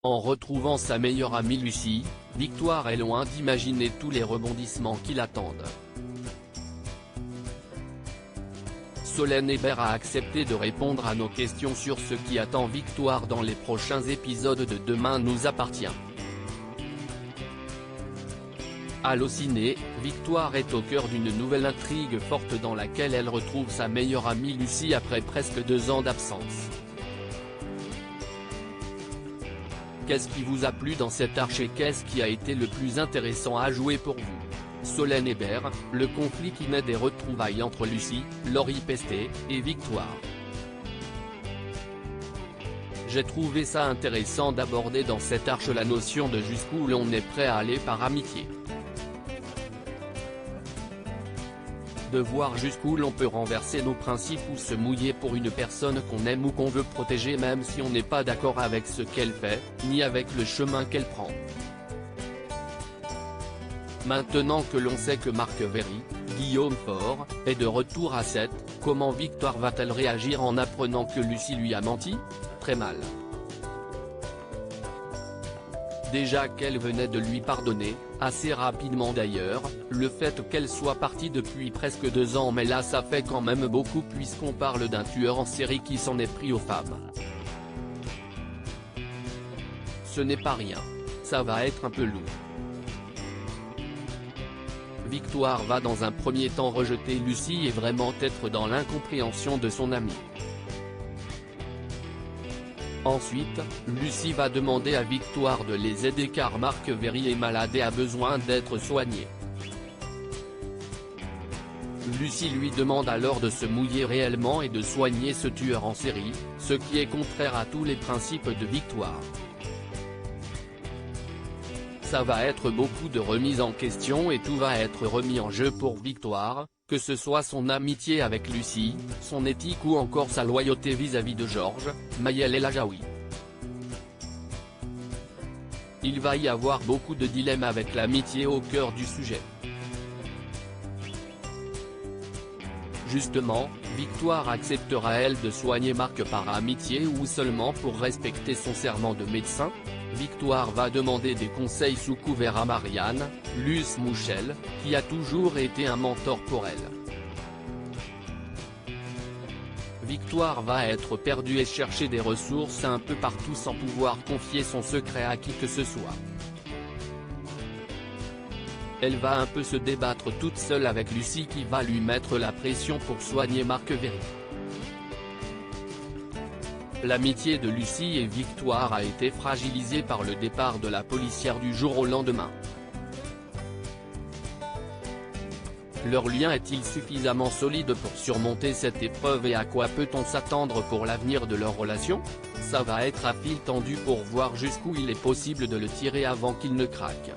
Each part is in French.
En retrouvant sa meilleure amie Lucie, Victoire est loin d'imaginer tous les rebondissements qui l'attendent. Solène Hébert a accepté de répondre à nos questions sur ce qui attend Victoire dans les prochains épisodes de Demain nous appartient. Allociné, Victoire est au cœur d'une nouvelle intrigue forte dans laquelle elle retrouve sa meilleure amie Lucie après presque 2 ans d'absence. Qu'est-ce qui vous a plu dans cet arc et qu'est-ce qui a été le plus intéressant à jouer pour vous? Solène Hébert, le conflit qui naît des retrouvailles entre Lucie, Laurie Pestet, et Victoire. J'ai trouvé ça intéressant d'aborder dans cet arc la notion de jusqu'où l'on est prêt à aller par amitié. De voir jusqu'où l'on peut renverser nos principes ou se mouiller pour une personne qu'on aime ou qu'on veut protéger même si on n'est pas d'accord avec ce qu'elle fait, ni avec le chemin qu'elle prend. Maintenant que l'on sait que Marc Véry, Guillaume Faure, est de retour à 7, comment Victoire va-t-elle réagir en apprenant que Lucie lui a menti? Très mal. Déjà qu'elle venait de lui pardonner, assez rapidement d'ailleurs, le fait qu'elle soit partie depuis presque 2 ans, mais là ça fait quand même beaucoup puisqu'on parle d'un tueur en série qui s'en est pris aux femmes. Ce n'est pas rien. Ça va être un peu lourd. Victoire va dans un premier temps rejeter Lucie et vraiment être dans l'incompréhension de son amie. Ensuite, Lucie va demander à Victoire de les aider car Marc Véry est malade et a besoin d'être soigné. Lucie lui demande alors de se mouiller réellement et de soigner ce tueur en série, ce qui est contraire à tous les principes de Victoire. Ça va être beaucoup de remise en question et tout va être remis en jeu pour Victoire, que ce soit son amitié avec Lucie, son éthique ou encore sa loyauté vis-à-vis de Georges, Maëlle et Lajaoui. Il va y avoir beaucoup de dilemmes avec l'amitié au cœur du sujet. Justement, Victoire acceptera-elle de soigner Marc par amitié ou seulement pour respecter son serment de médecin? Victoire va demander des conseils sous couvert à Marianne, Luce Mouchel, qui a toujours été un mentor pour elle. Victoire va être perdue et chercher des ressources un peu partout sans pouvoir confier son secret à qui que ce soit. Elle va un peu se débattre toute seule avec Lucie qui va lui mettre la pression pour soigner Marc Véry. L'amitié de Lucie et Victoire a été fragilisée par le départ de la policière du jour au lendemain. Leur lien est-il suffisamment solide pour surmonter cette épreuve et à quoi peut-on s'attendre pour l'avenir de leur relation? Ça va être à fil tendu pour voir jusqu'où il est possible de le tirer avant qu'il ne craque.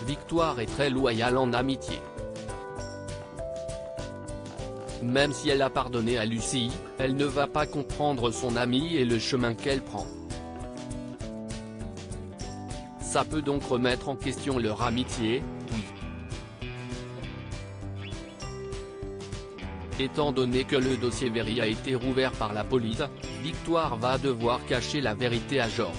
Victoire est très loyale en amitié. Même si elle a pardonné à Lucie, elle ne va pas comprendre son amie et le chemin qu'elle prend. Ça peut donc remettre en question leur amitié, oui. Étant donné que le dossier Véry a été rouvert par la police, Victoire va devoir cacher la vérité à Georges.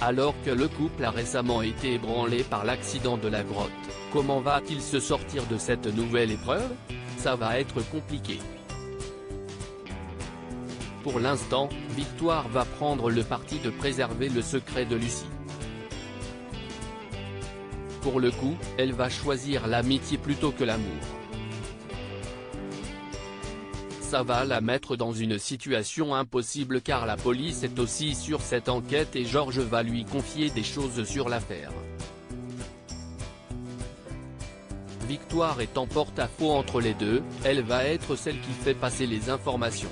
Alors que le couple a récemment été ébranlé par l'accident de la grotte, comment va-t-il se sortir de cette nouvelle épreuve? Ça va être compliqué. Pour l'instant, Victoire va prendre le parti de préserver le secret de Lucie. Pour le coup, elle va choisir l'amitié plutôt que l'amour. Ça va la mettre dans une situation impossible car la police est aussi sur cette enquête et Georges va lui confier des choses sur l'affaire. Victoire est en porte-à-faux entre les deux, elle va être celle qui fait passer les informations.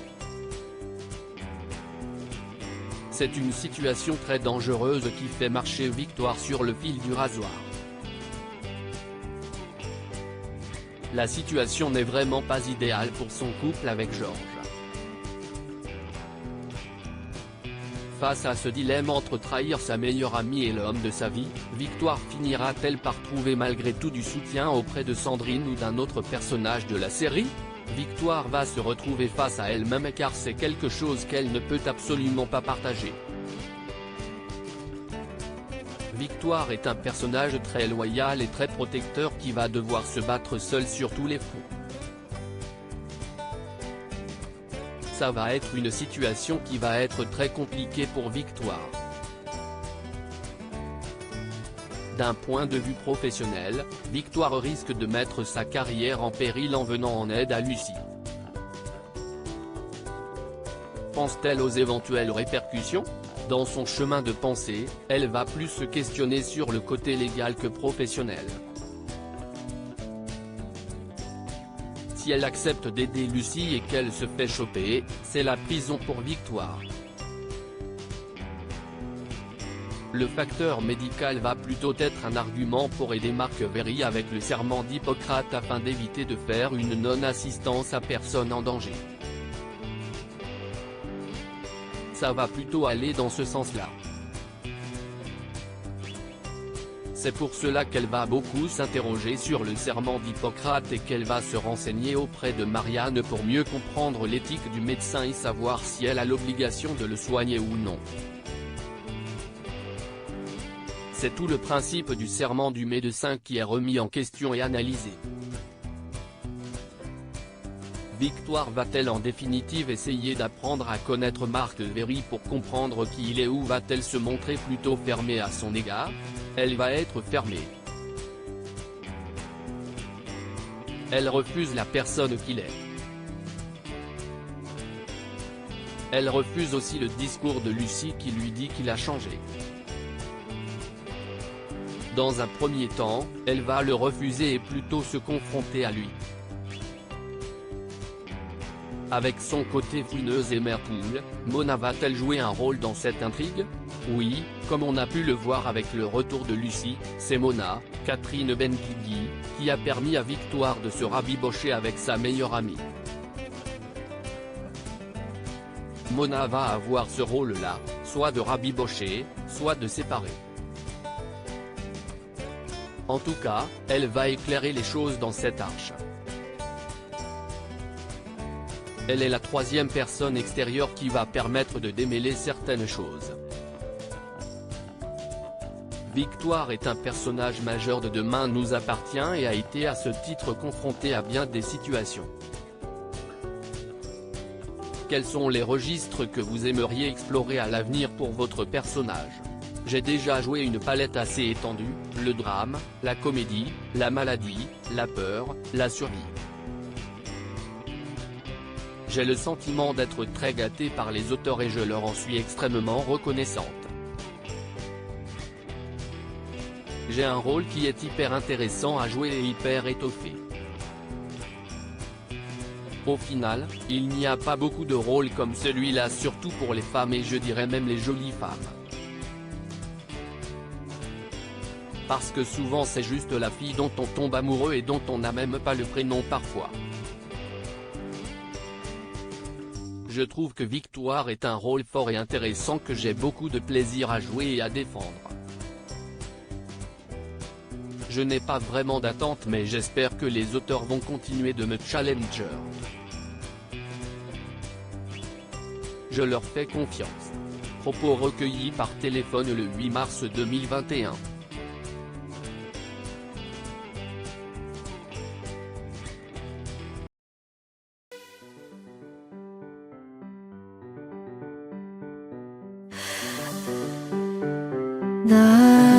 C'est une situation très dangereuse qui fait marcher Victoire sur le fil du rasoir. La situation n'est vraiment pas idéale pour son couple avec Georges. Face à ce dilemme entre trahir sa meilleure amie et l'homme de sa vie, Victoire finira-t-elle par trouver malgré tout du soutien auprès de Sandrine ou d'un autre personnage de la série? Victoire va se retrouver face à elle-même car c'est quelque chose qu'elle ne peut absolument pas partager. Victoire est un personnage très loyal et très protecteur qui va devoir se battre seul sur tous les fronts. Ça va être une situation qui va être très compliquée pour Victoire. D'un point de vue professionnel, Victoire risque de mettre sa carrière en péril en venant en aide à Lucie. Pense-t-elle aux éventuelles répercussions ? Dans son chemin de pensée, elle va plus se questionner sur le côté légal que professionnel. Si elle accepte d'aider Lucie et qu'elle se fait choper, c'est la prison pour Victoire. Le facteur médical va plutôt être un argument pour aider Marc Véry avec le serment d'Hippocrate afin d'éviter de faire une non-assistance à personne en danger. Ça va plutôt aller dans ce sens-là. C'est pour cela qu'elle va beaucoup s'interroger sur le serment d'Hippocrate et qu'elle va se renseigner auprès de Marianne pour mieux comprendre l'éthique du médecin et savoir si elle a l'obligation de le soigner ou non. C'est tout le principe du serment du médecin qui est remis en question et analysé. Victoire va-t-elle en définitive essayer d'apprendre à connaître Marc Véry pour comprendre qui il est ou va-t-elle se montrer plutôt fermée à son égard ? Elle va être fermée. Elle refuse la personne qu'il est. Elle refuse aussi le discours de Lucie qui lui dit qu'il a changé. Dans un premier temps, elle va le refuser et plutôt se confronter à lui. Avec son côté fouineuse et mère poule, Mona va-t-elle jouer un rôle dans cette intrigue ? Oui, comme on a pu le voir avec le retour de Lucie, c'est Mona, Catherine Benguigui, qui a permis à Victoire de se rabibocher avec sa meilleure amie. Mona va avoir ce rôle-là, soit de rabibocher, soit de séparer. En tout cas, elle va éclairer les choses dans cette arche. Elle est la troisième personne extérieure qui va permettre de démêler certaines choses. Victoire est un personnage majeur de Demain nous appartient et a été à ce titre confronté à bien des situations. Quels sont les registres que vous aimeriez explorer à l'avenir pour votre personnage ? J'ai déjà joué une palette assez étendue, le drame, la comédie, la maladie, la peur, la survie. J'ai le sentiment d'être très gâté par les auteurs et je leur en suis extrêmement reconnaissante. J'ai un rôle qui est hyper intéressant à jouer et hyper étoffé. Au final, il n'y a pas beaucoup de rôles comme celui-là surtout pour les femmes et je dirais même les jolies femmes. Parce que souvent c'est juste la fille dont on tombe amoureux et dont on n'a même pas le prénom parfois. Je trouve que Victoire est un rôle fort et intéressant que j'ai beaucoup de plaisir à jouer et à défendre. Je n'ai pas vraiment d'attente mais j'espère que les auteurs vont continuer de me challenger. Je leur fais confiance. Propos recueillis par téléphone le 8 mars 2021. 나